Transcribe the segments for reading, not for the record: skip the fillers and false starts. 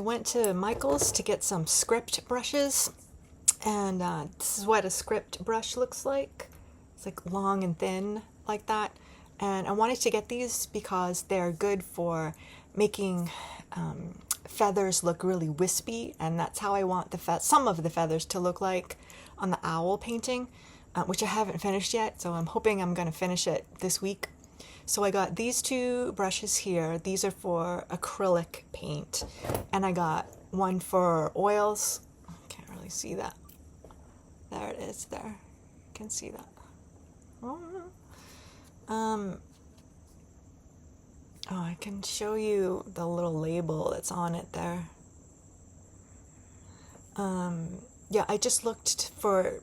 went to Michael's to get some script brushes, and this is what a script brush looks like. It's like long and thin like that. And I wanted to get these because they're good for making feathers look really wispy, and that's how I want some of the feathers to look like on the owl painting, which I haven't finished yet, so I'm hoping I'm going to finish it this week. So I got these two brushes here. These are for acrylic paint, and I got one for oils. Can't really see that. There it is there. You can see that. Oh, I can show you the little label that's on it there. Yeah, I just looked for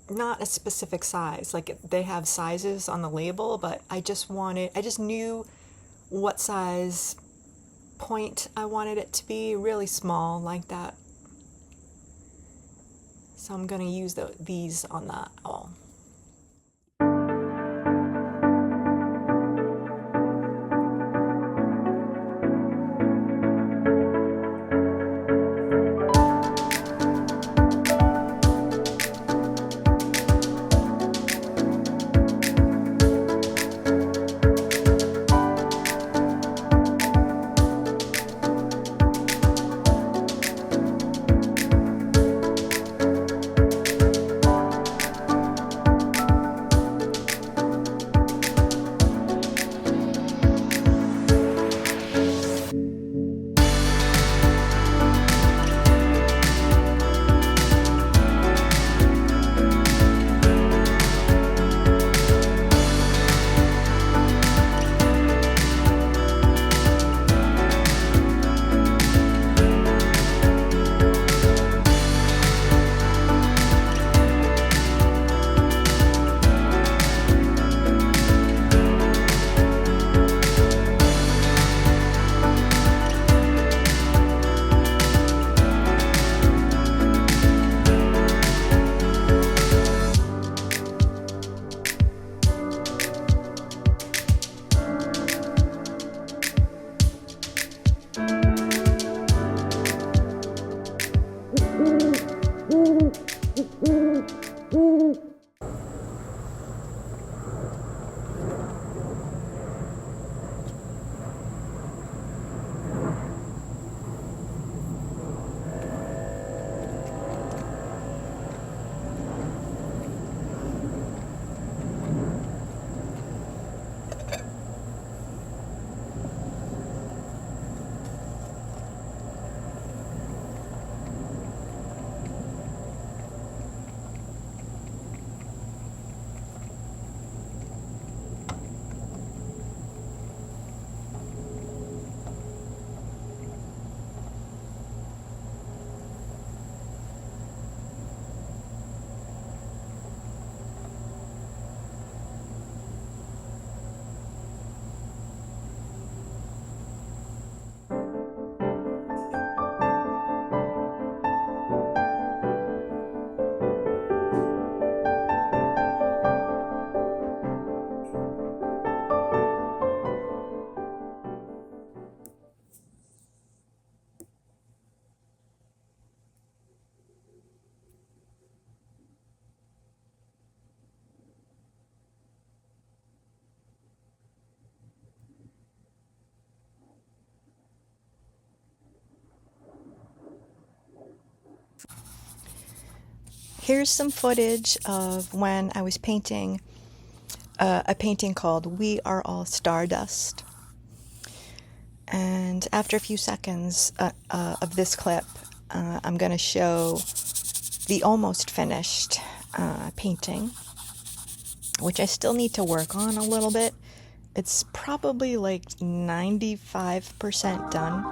not a specific size. Like they have sizes on the label, but I just knew what size point I wanted it to be, really small like that. So I'm going to use these on that owl. Here's some footage of when I was painting a painting called We Are All Stardust. And after a few seconds of this clip, I'm going to show the almost finished painting, which I still need to work on a little bit. It's probably like 95% done.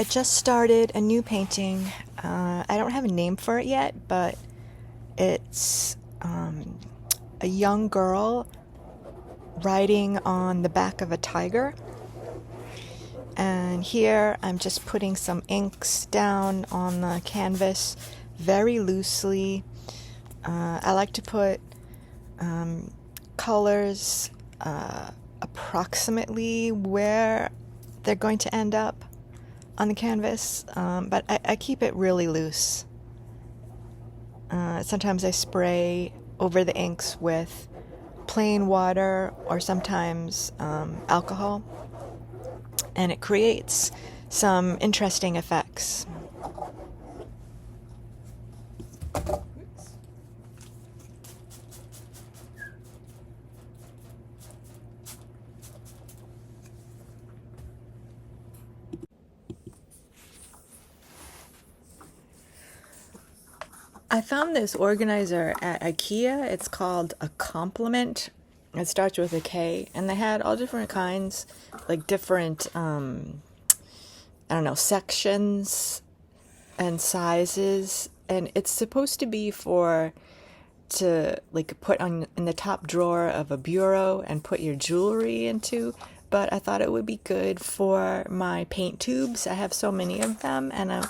I just started a new painting. I don't have a name for it yet, but it's a young girl riding on the back of a tiger. And here I'm just putting some inks down on the canvas very loosely. I like to put colors approximately where they're going to end up on the canvas, but I keep it really loose. Sometimes I spray over the inks with plain water or sometimes alcohol, and it creates some interesting effects. I found this organizer at IKEA. It's called a Compliment. It starts with a K, and they had all different kinds, like different, sections and sizes. And it's supposed to be to like put on in the top drawer of a bureau and put your jewelry into. But I thought it would be good for my paint tubes. I have so many of them, and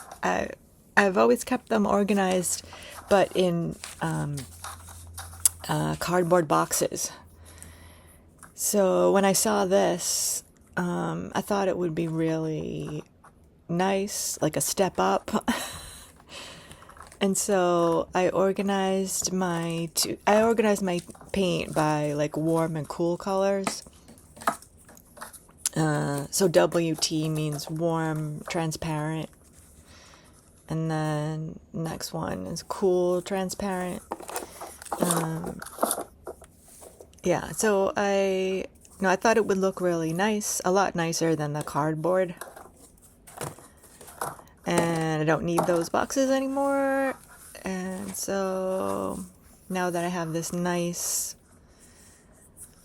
I've always kept them organized, but in cardboard boxes. So when I saw this, I thought it would be really nice, like a step up. And so I organized my paint by like warm and cool colors. So WT means warm, transparent. And then next one is cool, transparent. So I thought it would look really nice, a lot nicer than the cardboard. And I don't need those boxes anymore. And so now that I have this nice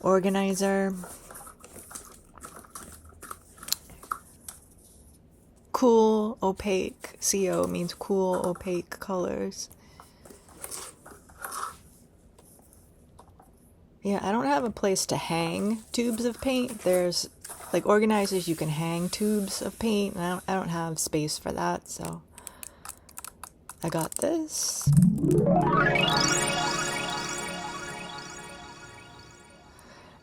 organizer, cool, opaque, CO means cool, opaque colors. Yeah, I don't have a place to hang tubes of paint. There's like organizers you can hang tubes of paint, and I don't have space for that, so I got this.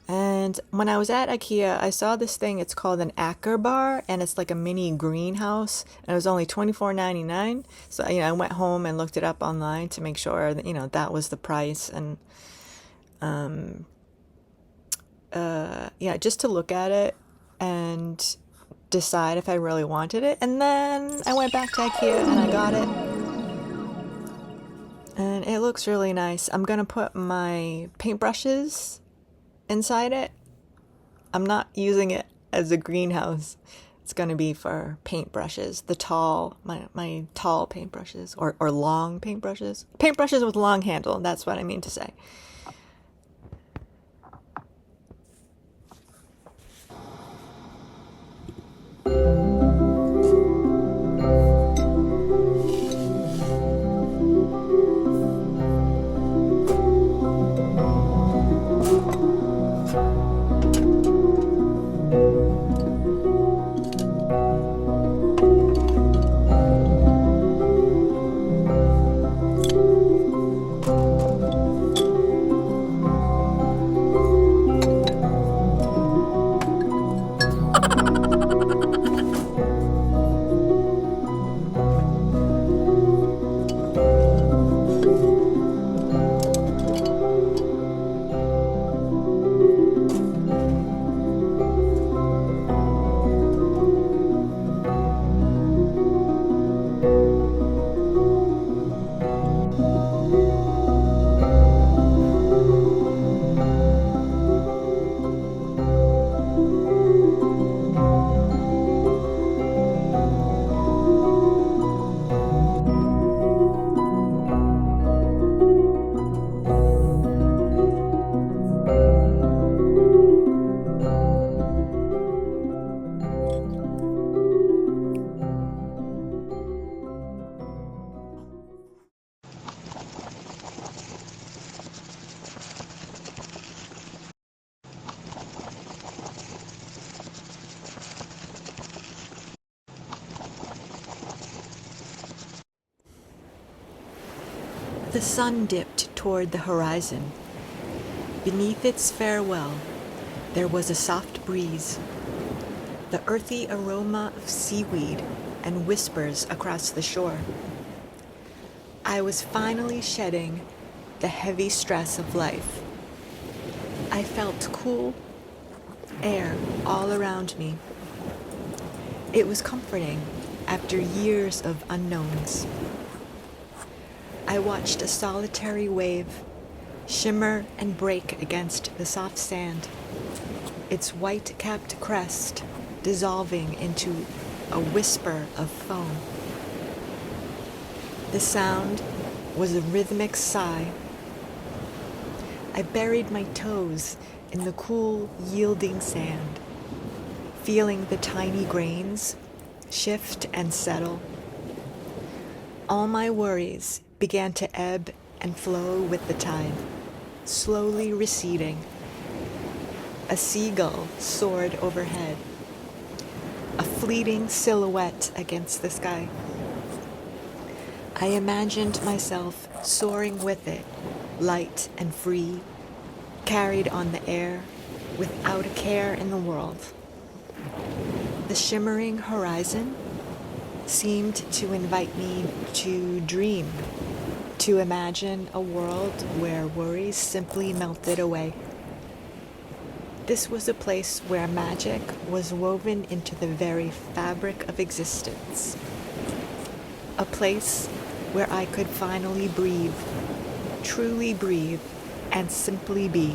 And when I was at IKEA, I saw this thing. It's called an Acker bar, and it's like a mini greenhouse. And it was only $24.99. So I went home and looked it up online to make sure that that was the price. And just to look at it and decide if I really wanted it. And then I went back to IKEA and I got it. And it looks really nice. I'm gonna put my paintbrushes inside it. I'm not using it as a greenhouse. It's going to be for paintbrushes, my tall paintbrushes, or long paintbrushes. Paintbrushes with long handle, that's what I mean to say. The sun dipped toward the horizon. Beneath its farewell, there was a soft breeze, the earthy aroma of seaweed and whispers across the shore. I was finally shedding the heavy stress of life. I felt cool air all around me. It was comforting after years of unknowns. I watched a solitary wave shimmer and break against the soft sand, its white-capped crest dissolving into a whisper of foam. The sound was a rhythmic sigh. I buried my toes in the cool, yielding sand, feeling the tiny grains shift and settle. All my worries began to ebb and flow with the tide, slowly receding. A seagull soared overhead, a fleeting silhouette against the sky. I imagined myself soaring with it, light and free, carried on the air, without a care in the world. The shimmering horizon seemed to invite me to dream, to imagine a world where worries simply melted away. This was a place where magic was woven into the very fabric of existence. A place where I could finally breathe, truly breathe, and simply be.